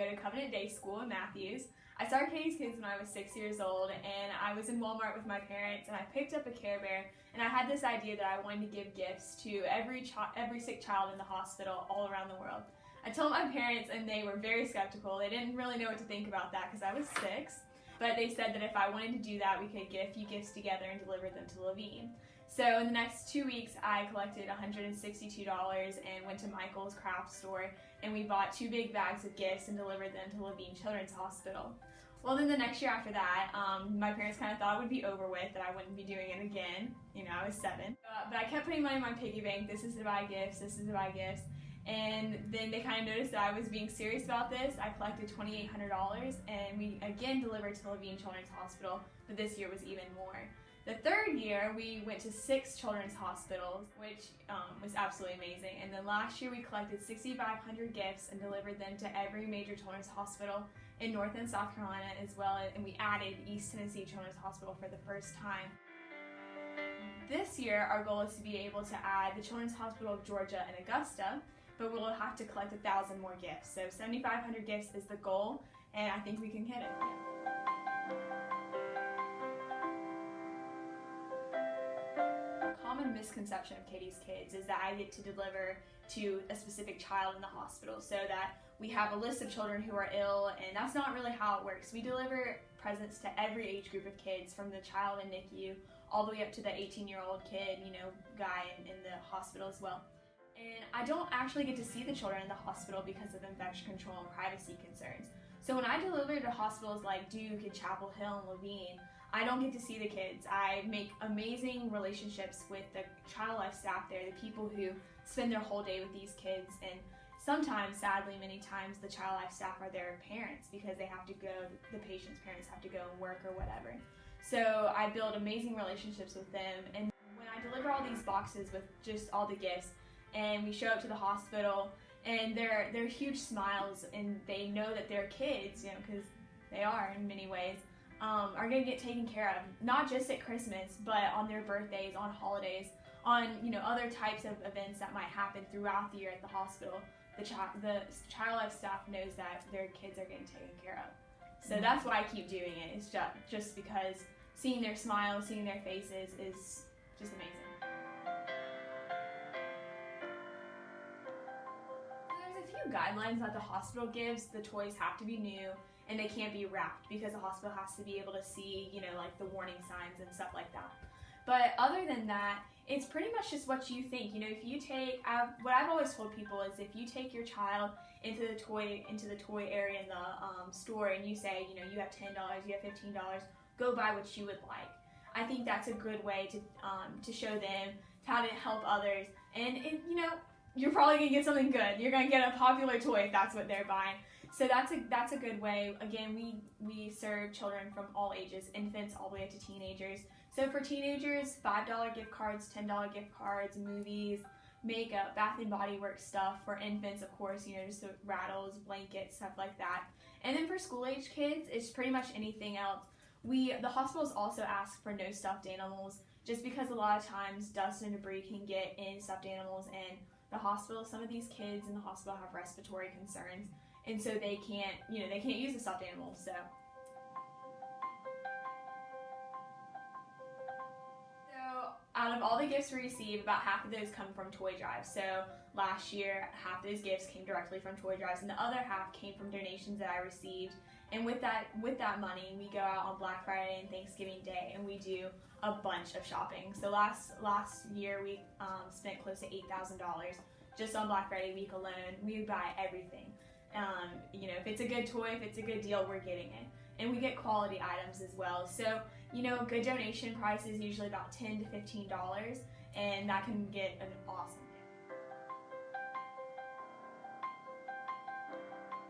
go to Covenant Day School in Matthews. I started Kidz when I was 6 years old, and I was in Walmart with my parents, and I picked up a Care Bear, and I had this idea that I wanted to give gifts to every sick child in the hospital all around the world. I told my parents, and they were very skeptical. They didn't really know what to think about that because I was 6, but they said that if I wanted to do that, we could get a few gifts together and deliver them to Levine. So in the next 2 weeks, I collected $162 and went to Michael's craft store, and we bought 2 big bags of gifts and delivered them to Levine Children's Hospital. Well, then the next year after that, my parents kind of thought it would be over with, that I wouldn't be doing it again. You know, I was 7. But I kept putting money in my piggy bank. This is to buy gifts, this is to buy gifts. And then they kind of noticed that I was being serious about this. I collected $2,800, and we again delivered to Levine Children's Hospital, but this year was even more. The 3rd year, we went to 6 children's hospitals, which was absolutely amazing. And then last year, we collected 6,500 gifts and delivered them to every major children's hospital in North and South Carolina, as well as, and we added East Tennessee Children's Hospital for the first time. This year, our goal is to be able to add the Children's Hospital of Georgia and Augusta, but we'll have to collect 1,000 more gifts. So 7,500 gifts is the goal, and I think we can hit it. Common misconception of Katie's Kidz is that I get to deliver to a specific child in the hospital, so that we have a list of children who are ill, and that's not really how it works. We deliver presents to every age group of kids, from the child in NICU all the way up to the 18-year-old kid, guy in the hospital as well. And I don't actually get to see the children in the hospital because of infection control and privacy concerns. So when I deliver to hospitals like Duke and Chapel Hill and Levine, I don't get to see the kids. I make amazing relationships with the child life staff there, the people who spend their whole day with these kids, and sometimes, sadly, many times, the child life staff are their parents because they have to go, the patient's parents have to go and work or whatever. So I build amazing relationships with them, and when I deliver all these boxes with just all the gifts, and we show up to the hospital, and they're huge smiles, and they know that their kids, because they are in many ways, are going to get taken care of, not just at Christmas, but on their birthdays, on holidays, on other types of events that might happen throughout the year at the hospital. The child life staff knows that their kids are getting taken care of. So that's why I keep doing it. It's just because seeing their smiles, seeing their faces is just amazing. Guidelines that the hospital gives. The toys have to be new, and they can't be wrapped because the hospital has to be able to see, like the warning signs and stuff like that. But other than that, it's pretty much just what you think. If you take, what I've always told people is, if you take your child into the toy area in the store, and you say, you have $10, you have $15, go buy what you would like. I think that's a good way to show them how to help others, and you're probably going to get something good. You're going to get a popular toy if that's what they're buying. So that's a good way. Again, we serve children from all ages, infants all the way up to teenagers. So for teenagers, $5 gift cards, $10 gift cards, movies, makeup, Bath and Body Works stuff. For infants, of course, just the rattles, blankets, stuff like that. And then for school-age kids, it's pretty much anything else. The hospitals also ask for no stuffed animals, just because a lot of times dust and debris can get in stuffed animals, and the hospital, some of these kids in the hospital have respiratory concerns, and so they can't use the stuffed animals. So out of all the gifts we receive, about half of those come from toy drives. So last year, half of those gifts came directly from toy drives, and the other half came from donations that I received. And with that money, we go out on Black Friday and Thanksgiving Day, and we do a bunch of shopping. So last year, we spent close to $8,000 just on Black Friday week alone. We buy everything. If it's a good toy, if it's a good deal, we're getting it. And we get quality items as well. So, a good donation price is usually about $10 to $15, and that can get an awesome gift.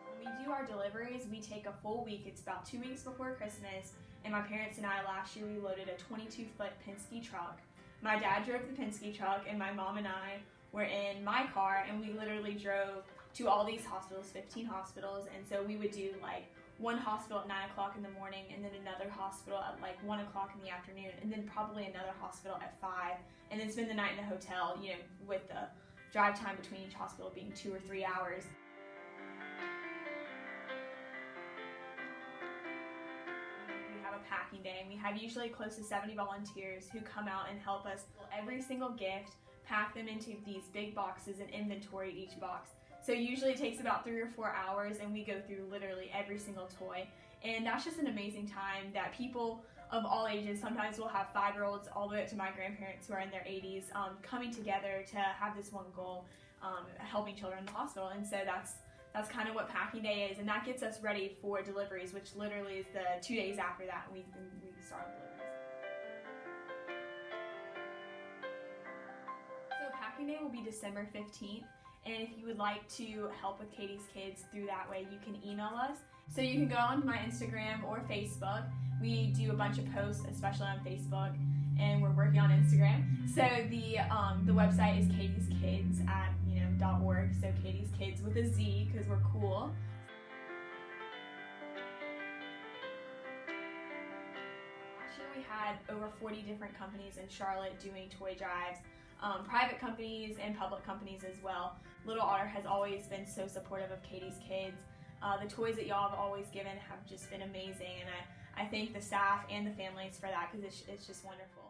When we do our deliveries, we take a full week. It's about 2 weeks before Christmas, and my parents and I, last year, we loaded a 22-foot Penske truck. My dad drove the Penske truck, and my mom and I were in my car, and we literally drove to all these hospitals, 15 hospitals, and so we would do like one hospital at 9 o'clock in the morning, and then another hospital at like 1 o'clock in the afternoon, and then probably another hospital at 5, and then spend the night in a hotel, with the drive time between each hospital being 2 or 3 hours. packing day, and we have usually close to 70 volunteers who come out and help us every single gift, pack them into these big boxes and inventory each box. So usually it takes about 3 or 4 hours, and we go through literally every single toy. And that's just an amazing time that people of all ages, sometimes we'll have 5-year-olds all the way up to my grandparents who are in their 80s, coming together to have this one goal, helping children in the hospital. And so that's kind of what packing day is, and that gets us ready for deliveries, which literally is the 2 days after that we start deliveries. So packing day will be December 15th, and if you would like to help with Katie's Kids through that way, you can email us. So you can go on my Instagram or Facebook. We do a bunch of posts, especially on Facebook, and we're working on Instagram. So the website is katieskids at .org. So Katie's Kids with a Z, because we're cool. Last year we had over 40 different companies in Charlotte doing toy drives, private companies and public companies as well. Little Otter has always been so supportive of Katie's Kids. The toys that y'all have always given have just been amazing, and I thank the staff and the families for that, because it's just wonderful.